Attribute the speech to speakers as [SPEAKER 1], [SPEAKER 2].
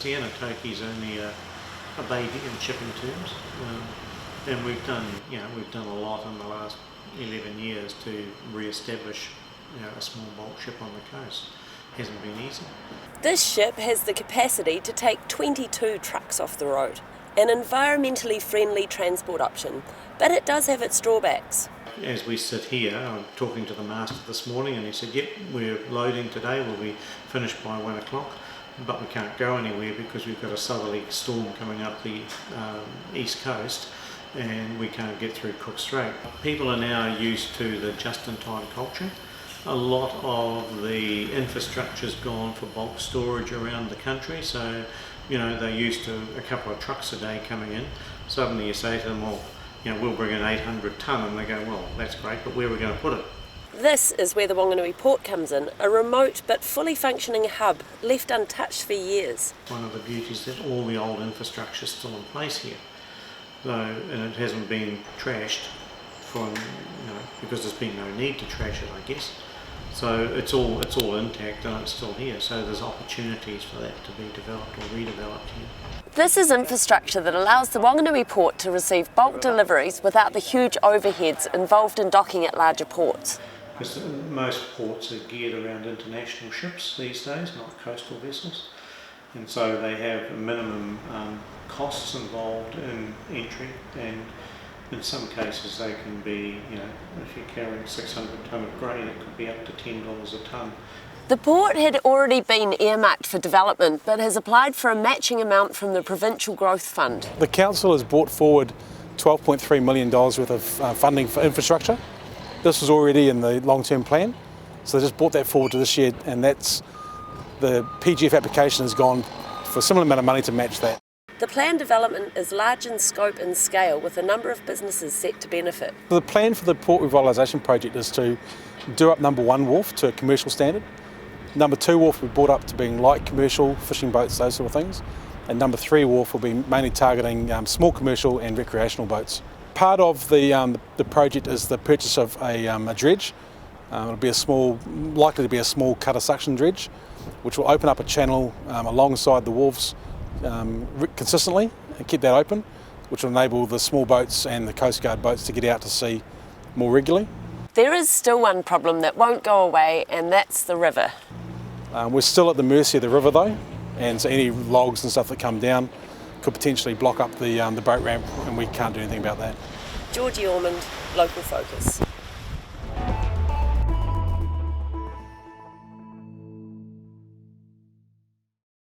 [SPEAKER 1] there, and a toki's only a baby in shipping terms. And we've done a lot in the last 11 years to re-establish a small bulk ship on the coast. Hasn't been easy.
[SPEAKER 2] This ship has the capacity to take 22 trucks off the road, an environmentally friendly transport option, but it does have its drawbacks.
[SPEAKER 1] As we sit here, I'm talking to the master this morning and he said, yep, we're loading today, we'll be finished by 1 o'clock, but we can't go anywhere because we've got a southerly storm coming up the east coast and we can't get through Cook Strait. People are now used to the just-in-time culture. A lot of the infrastructure's gone for bulk storage around the country, so they're used to a couple of trucks a day coming in. Suddenly you say to them, well, we'll bring in 800 tonne, and they go, well, that's great, but where are we going to put it?
[SPEAKER 2] This is where the Whanganui port comes in, a remote but fully functioning hub left untouched for years.
[SPEAKER 1] One of the beauties is that all the old infrastructure is still in place here, and it hasn't been trashed because there's been no need to trash it, I guess. So it's all intact and it's still here, so there's opportunities for that to be developed or redeveloped here.
[SPEAKER 2] This is infrastructure that allows the Whanganui port to receive bulk deliveries without the huge overheads involved in docking at larger ports.
[SPEAKER 1] Because most ports are geared around international ships these days, not coastal vessels, and so they have minimum costs involved in entry, and in some cases they can be, if you're carrying 600 tonne of grain, it could be up to $10 a tonne.
[SPEAKER 2] The port had already been earmarked for development but has applied for a matching amount from the Provincial Growth Fund.
[SPEAKER 3] The council has brought forward $12.3 million worth of funding for infrastructure. This was already in the long-term plan, so they just brought that forward to this year, and that's the PGF application has gone for a similar amount of money to match that.
[SPEAKER 2] The planned development is large in scope and scale, with a number of businesses set to benefit.
[SPEAKER 3] The plan for the port revitalisation project is to do up number 1 wharf to a commercial standard. Number 2 wharf will be brought up to being light commercial, fishing boats, those sort of things. And number 3 wharf will be mainly targeting small commercial and recreational boats. Part of the project is the purchase of a dredge. It'll be likely to be a small cutter suction dredge, which will open up a channel alongside the wharves consistently and keep that open, which will enable the small boats and the Coast Guard boats to get out to sea more regularly.
[SPEAKER 2] There is still one problem that won't go away, and that's the river.
[SPEAKER 3] We're still at the mercy of the river though, and so any logs and stuff that come down could potentially block up the boat ramp, and we can't do anything about that.
[SPEAKER 2] Georgie Ormond, Local Focus.